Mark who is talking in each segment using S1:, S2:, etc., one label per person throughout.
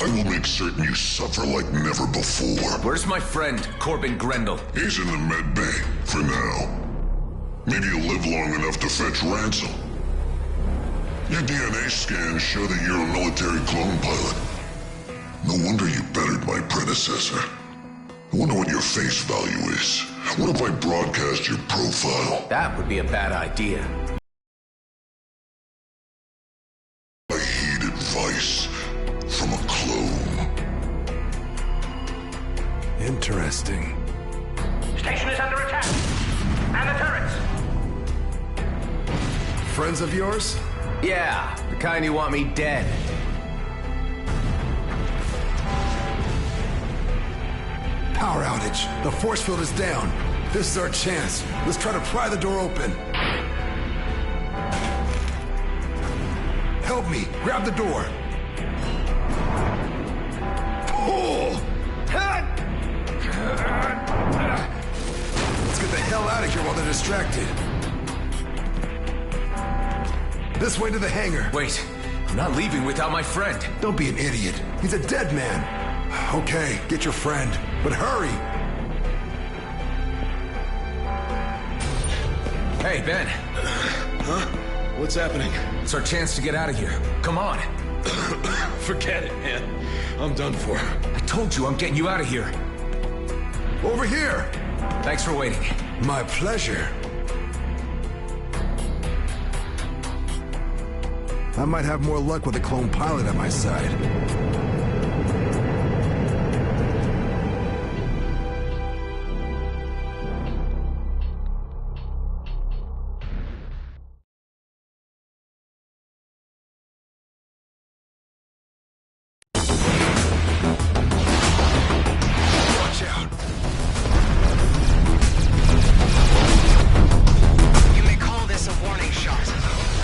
S1: I will make certain you suffer like never before.
S2: Where's my friend, Corbin Grendel?
S1: He's in the med bay, for now. Maybe you'll live long enough to fetch ransom. Your DNA scans show that you're a military clone pilot. No wonder you bettered my predecessor. I wonder what your face value is. What if I broadcast your profile?
S2: That would be a bad idea.
S1: I heed advice from a clone.
S3: Interesting.
S4: Station is under attack. And the turrets.
S3: Friends of yours?
S2: Yeah, the kind who want me dead.
S3: Power outage. The force field is down. This is our chance. Let's try to pry the door open. Help me. Grab the door. Pull! Let's get the hell out of here while they're distracted. This way to the hangar.
S2: Wait, I'm not leaving without my friend.
S3: Don't be an idiot. He's a dead man. Okay, get your friend, but hurry.
S2: Hey, Ben.
S5: Huh? What's happening?
S2: It's our chance to get out of here. Come on.
S5: Forget it, man. I'm done for.
S2: I told you I'm getting you out of here.
S3: Over here.
S2: Thanks for waiting.
S3: My pleasure. I might have more luck with a clone pilot at my side. Watch out.
S6: You may call this a warning shot.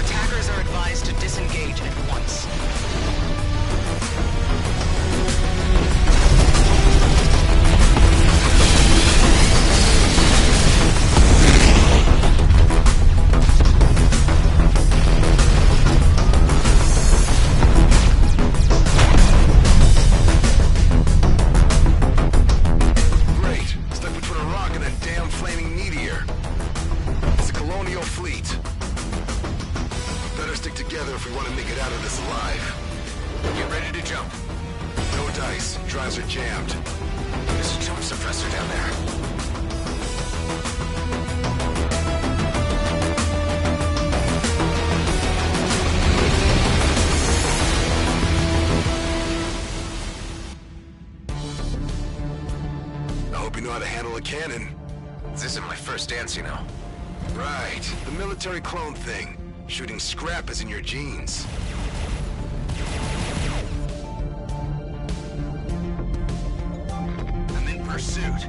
S6: Attackers are advised to disengage at once.
S3: Great. Stuck between a rock and a damn flaming meteor. It's a colonial fleet. Better stick together if we want to make it out of this alive.
S2: Get ready to jump.
S3: No dice. Drives are jammed.
S2: There's a jump suppressor down there.
S3: I hope you know how to handle a cannon.
S2: This isn't my first dance, you know.
S3: Right. The military clone thing. Shooting scrap is in your genes.
S2: I'm in pursuit.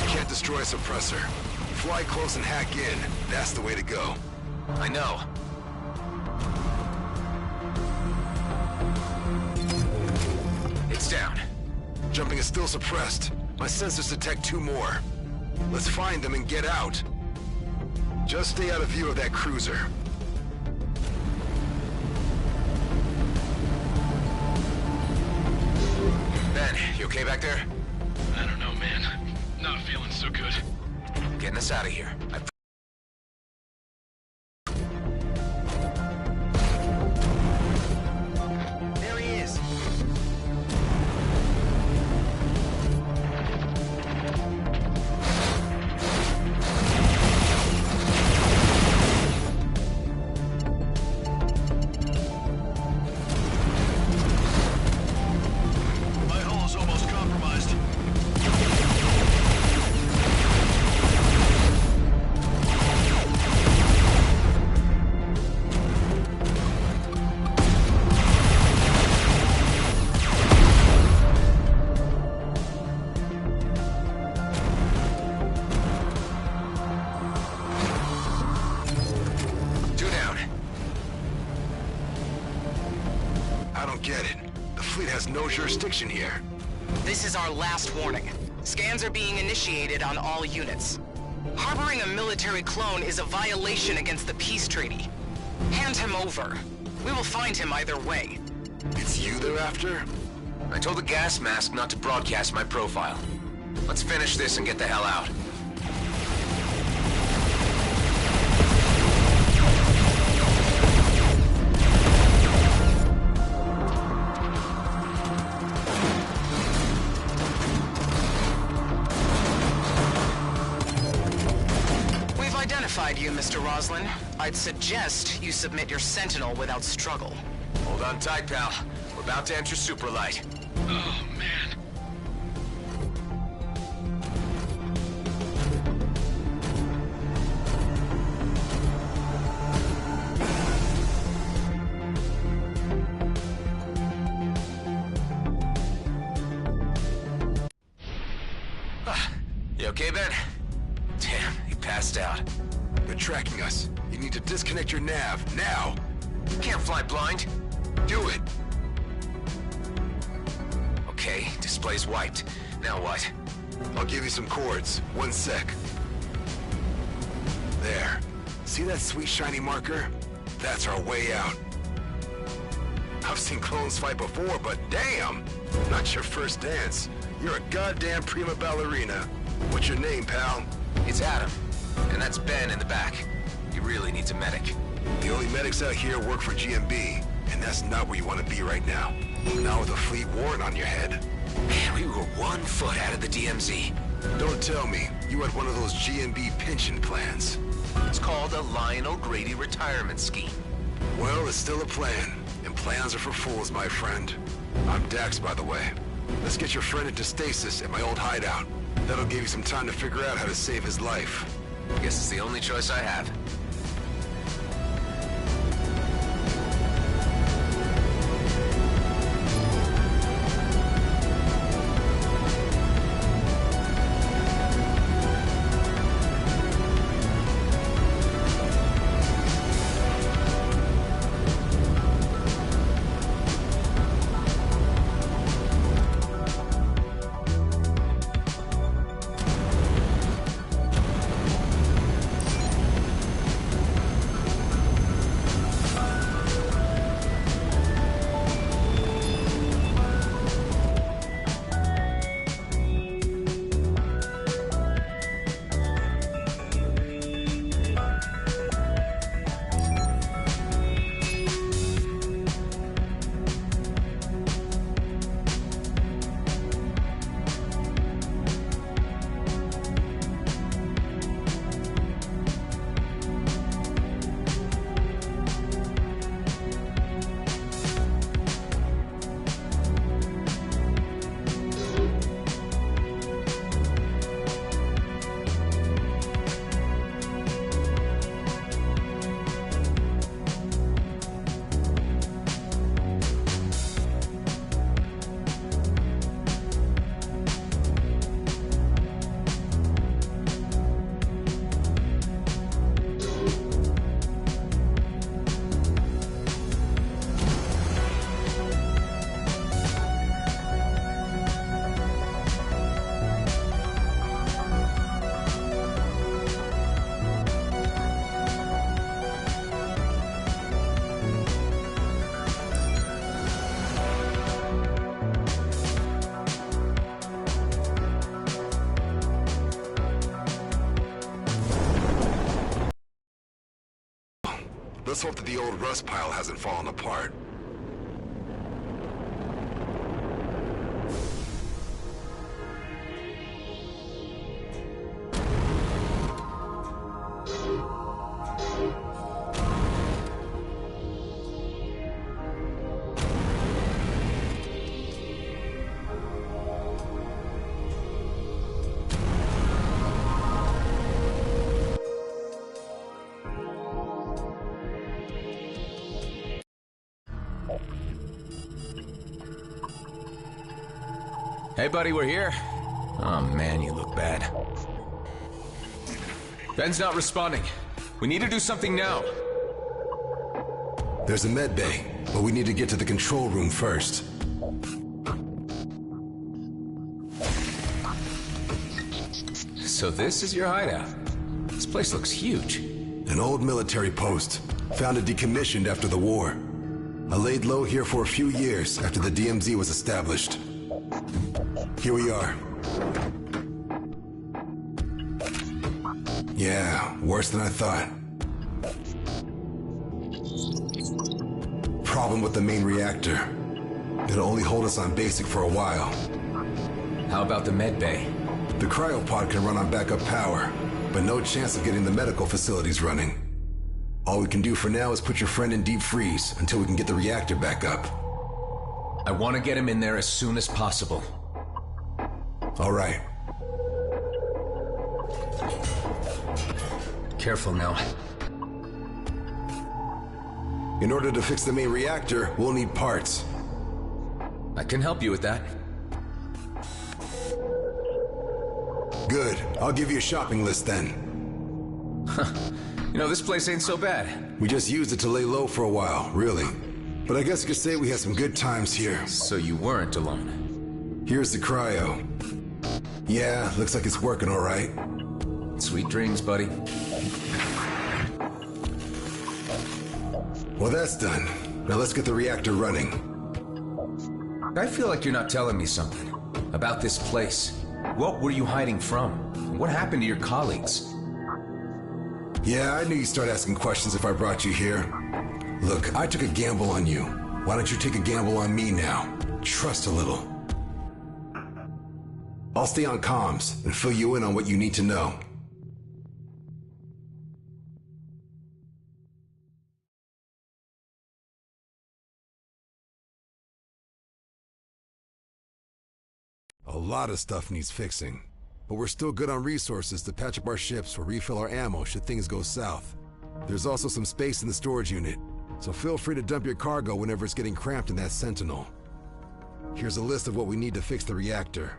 S3: Can't destroy a suppressor. Fly close and hack in. That's the way to go.
S2: I know. It's down.
S3: Jumping is still suppressed. My sensors detect 2 more. Let's find them and get out. Just stay out of view of that cruiser.
S2: Ben, you okay back there?
S5: I don't know, man. Not feeling so good.
S2: Getting us out of here.
S6: There he is.
S5: My hull is almost compromised.
S3: I don't get it. The fleet has no jurisdiction here.
S6: This is our last warning. Scans are being initiated on all units. Harboring a military clone is a violation against the peace treaty. Hand him over. We will find him either way.
S3: It's you they're after?
S2: I told the gas mask not to broadcast my profile. Let's finish this and get the hell out.
S6: We've identified you, Mr. Roslin. I'd suggest you submit your sentinel without struggle.
S2: Hold on tight, pal. We're about to enter Superlight.
S5: Oh, man.
S2: You okay, Ben? Damn, he passed out.
S3: They're tracking us. You need to disconnect your nav, now!
S2: Can't fly blind.
S3: Do it!
S2: Okay, display's wiped. Now what?
S3: I'll give you some cords. 1 sec. There. See that sweet shiny marker? That's our way out. I've seen clones fight before, but damn! Not your first dance. You're a goddamn prima ballerina. What's your name, pal?
S2: It's Adam. And that's Ben in the back. He really needs a medic.
S3: The only medics out here work for GMB, and that's not where you want to be right now. Now with a fleet warrant on your head.
S2: Man, we were 1 foot out of the DMZ.
S3: Don't tell me you had one of those GMB pension plans.
S2: It's called a Lionel Grady retirement scheme.
S3: Well, it's still a plan, and plans are for fools, my friend. I'm Dax, by the way. Let's get your friend into stasis at my old hideout. That'll give you some time to figure out how to save his life.
S2: Guess it's the only choice I have.
S3: Let's hope that the old rust pile hasn't fallen apart.
S2: Hey, buddy, we're here. Oh, man, you look bad.
S5: Ben's not responding. We need to do something now.
S3: There's a med bay, but we need to get to the control room first.
S2: So this is your hideout? This place looks huge.
S3: An old military post, founded decommissioned after the war. I laid low here for a few years after the DMZ was established. Here we are. Yeah, worse than I thought. Problem with the main reactor. It'll only hold us on basic for a while.
S2: How about the med bay?
S3: The cryopod can run on backup power, but no chance of getting the medical facilities running. All we can do for now is put your friend in deep freeze until we can get the reactor back up.
S2: I want to get him in there as soon as possible.
S3: All right.
S2: Careful now.
S3: In order to fix the main reactor, we'll need parts.
S2: I can help you with that.
S3: Good. I'll give you a shopping list then.
S2: You know, this place ain't so bad.
S3: We just used it to lay low for a while, really. But I guess you could say we had some good times here.
S2: So you weren't alone.
S3: Here's the cryo. Yeah, looks like it's working all right.
S2: Sweet dreams, buddy.
S3: Well, that's done. Now let's get the reactor running.
S2: I feel like you're not telling me something about this place. What were you hiding from? What happened to your colleagues?
S3: Yeah, I knew you'd start asking questions if I brought you here. Look, I took a gamble on you. Why don't you take a gamble on me now? Trust a little. I'll stay on comms and fill you in on what you need to know. A lot of stuff needs fixing, but we're still good on resources to patch up our ships or refill our ammo should things go south. There's also some space in the storage unit, so feel free to dump your cargo whenever it's getting cramped in that Sentinel. Here's a list of what we need to fix the reactor.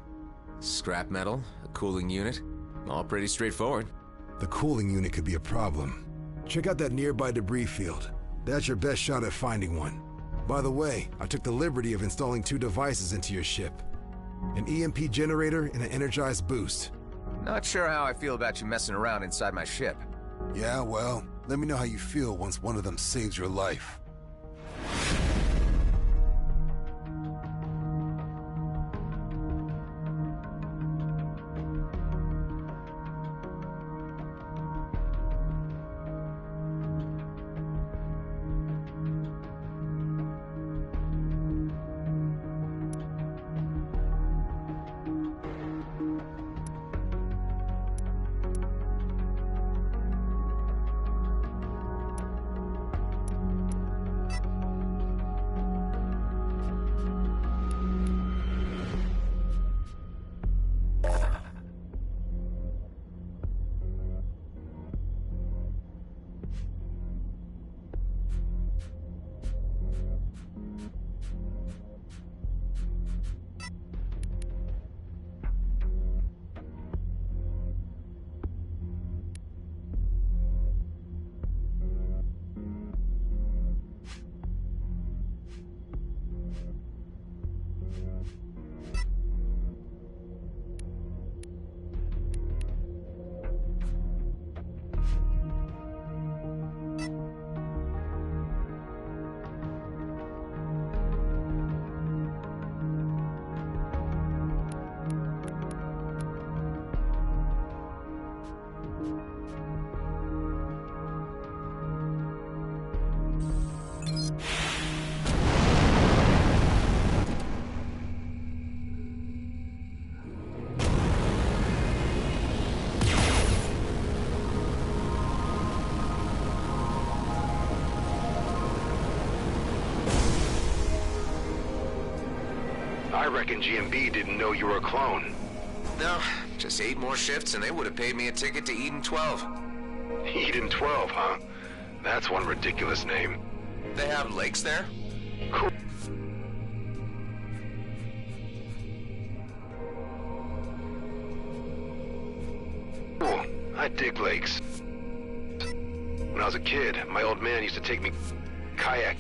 S2: Scrap metal, a cooling unit, all pretty straightforward.
S3: The cooling unit could be a problem. Check out that nearby debris field. That's your best shot at finding one. By the way, I took the liberty of installing 2 devices into your ship. An EMP generator and an energized boost.
S2: Not sure how I feel about you messing around inside my ship.
S3: Yeah, well, let me know how you feel once one of them saves your life. I reckon GMB didn't know you were a clone.
S2: No, just 8 more shifts and they would have paid me a ticket to Eden 12.
S3: Eden 12, huh? That's one ridiculous name.
S2: They have lakes there?
S3: Cool. I dig lakes. When I was a kid, my old man used to take me kayak.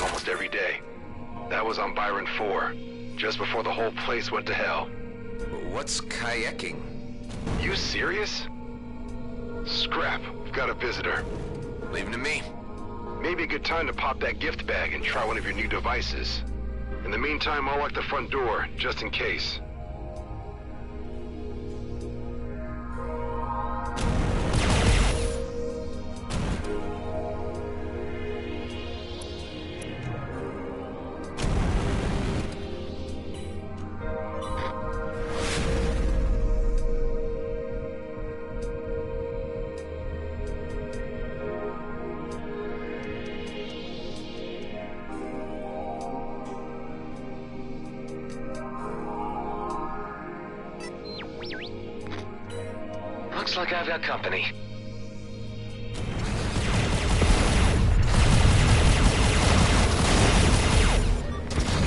S3: Almost every day. That was on Byron 4, just before the whole place went to hell.
S2: What's kayaking?
S3: You serious? Scrap, we've got a visitor.
S2: Leave him to me.
S3: Maybe a good time to pop that gift bag and try one of your new devices. In the meantime, I'll lock the front door, just in case.
S7: Looks like I've got company.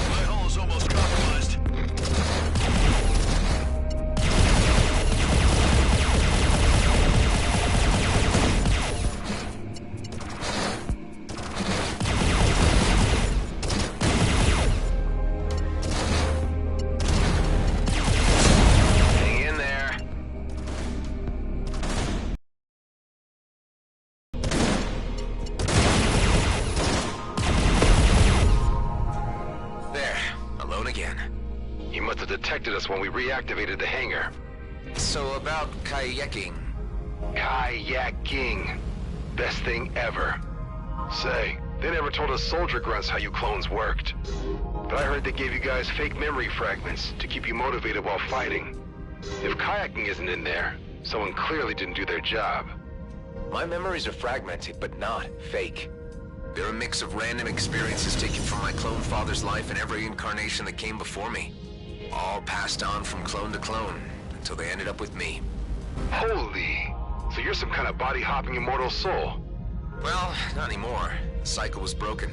S5: My hull's almost compromised.
S7: Hang in there.
S2: There, alone again.
S3: You must have detected us when we reactivated the hangar.
S2: So about kayaking.
S3: Kayaking. Best thing ever. Say, they never told us soldier grunts how you clones worked. But I heard they gave you guys fake memory fragments to keep you motivated while fighting. If kayaking isn't in there, someone clearly didn't do their job.
S2: My memories are fragmented, but not fake. They're a mix of random experiences taken from my clone father's life and every incarnation that came before me. All passed on from clone to clone, until they ended up with me.
S3: Holy! So you're some kind of body-hopping immortal soul.
S2: Well, not anymore. The cycle was broken.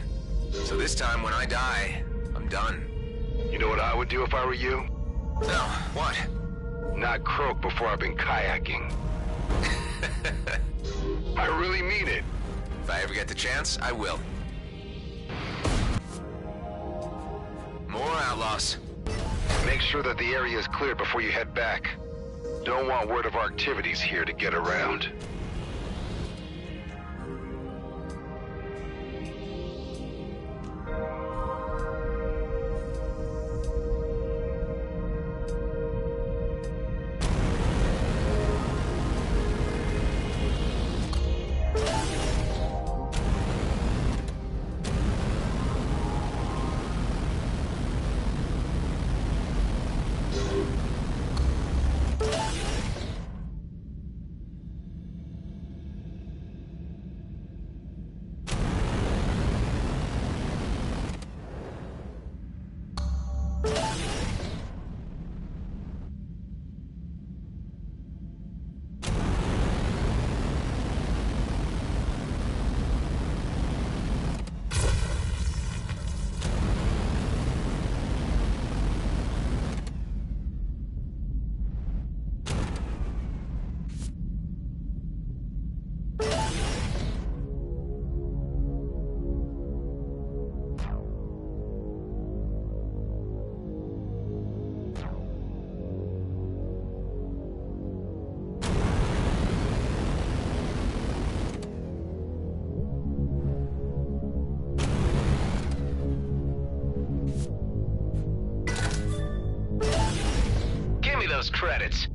S2: So this time when I die, I'm done.
S3: You know what I would do if I were you?
S2: No, what?
S3: Not croak before I've been kayaking. I really mean it.
S2: If I ever get the chance, I will. More outlaws.
S3: Make sure that the area is cleared before you head back. Don't want word of our activities here to get around.
S7: Those credits.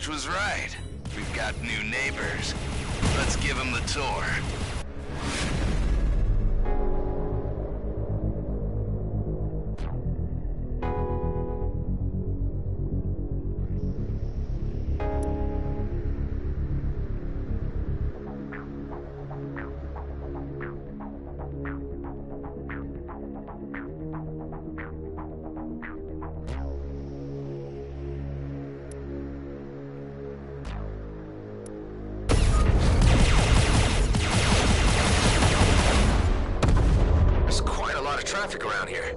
S3: George was right. We've got new neighbors. Let's give them the tour.
S2: Traffic around here.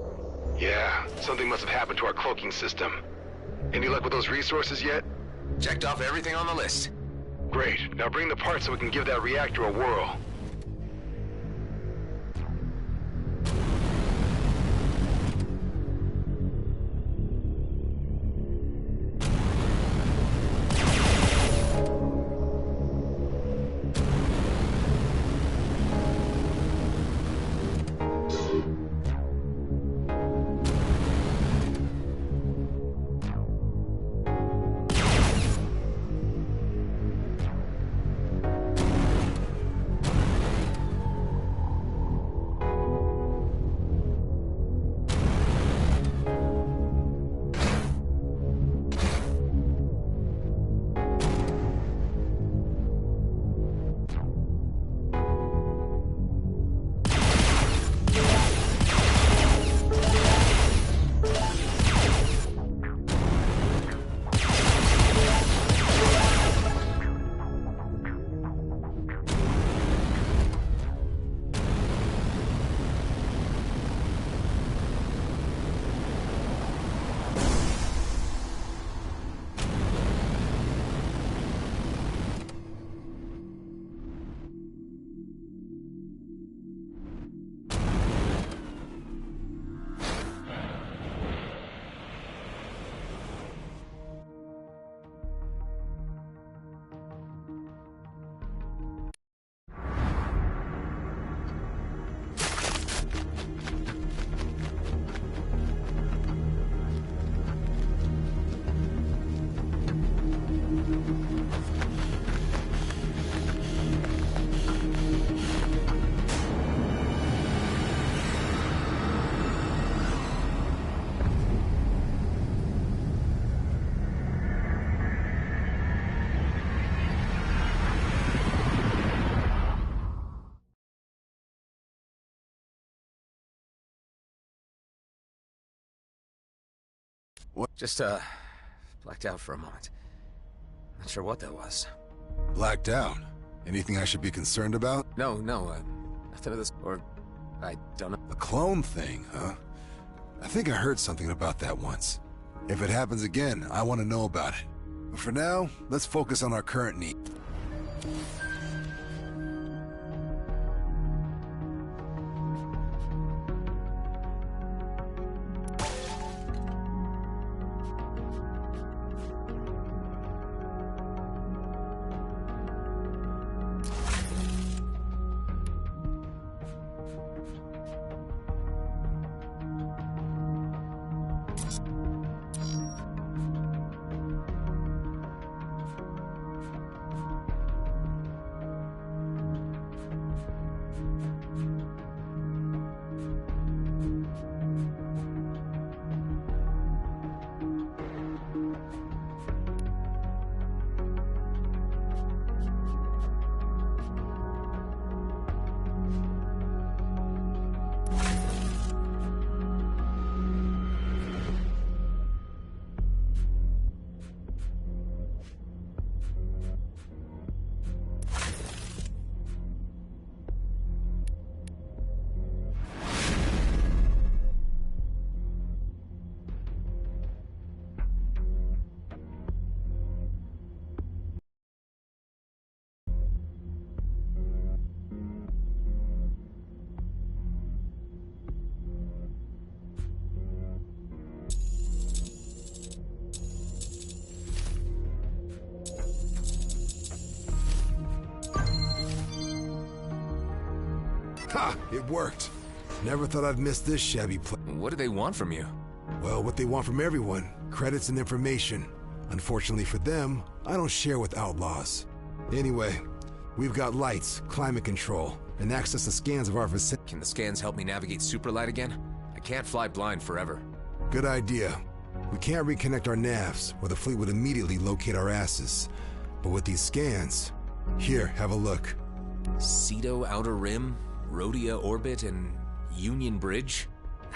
S3: Yeah, something must have happened to our cloaking system. Any luck with those resources yet?
S2: Checked off everything on the list.
S3: Great. Now bring the parts so we can give that reactor a whirl.
S2: What? Just, blacked out for a moment. Not sure what that was.
S3: Blacked out? Anything I should be concerned about?
S2: No, nothing of this, or, I don't know.
S3: The clone thing, huh? I think I heard something about that once. If it happens again, I want to know about it. But for now, let's focus on our current need. Ha! It worked. Never thought I'd miss this shabby place.
S2: What do they want from you?
S3: Well, what they want from everyone. Credits and information. Unfortunately for them, I don't share with outlaws. Anyway, we've got lights, climate control, and access to scans of our vicinity.
S2: Can the scans help me navigate Superlight again? I can't fly blind forever.
S3: Good idea. We can't reconnect our navs, or the fleet would immediately locate our asses. But with these scans, here, have a look.
S2: Cedo Outer Rim, Rhodia Orbit, and Union Bridge?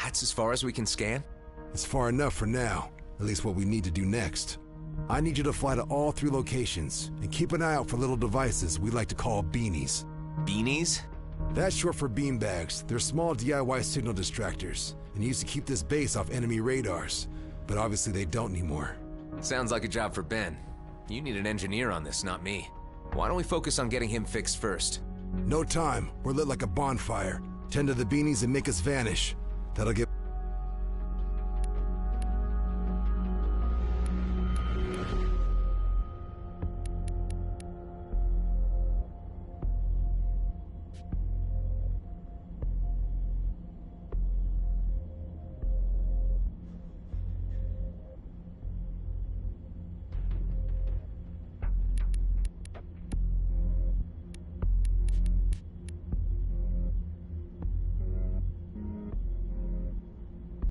S2: That's as far as we can scan?
S3: It's far enough for now, at least what we need to do next. I need you to fly to all 3 locations, and keep an eye out for little devices we like to call beanies.
S2: Beanies?
S3: That's short for beanbags. They're small DIY signal distractors, and used to keep this base off enemy radars. But obviously they don't anymore.
S2: Sounds like a job for Ben. You need an engineer on this, not me. Why don't we focus on getting him fixed first?
S3: No time. We're lit like a bonfire. Tend to the beanies and make us vanish. That'll get...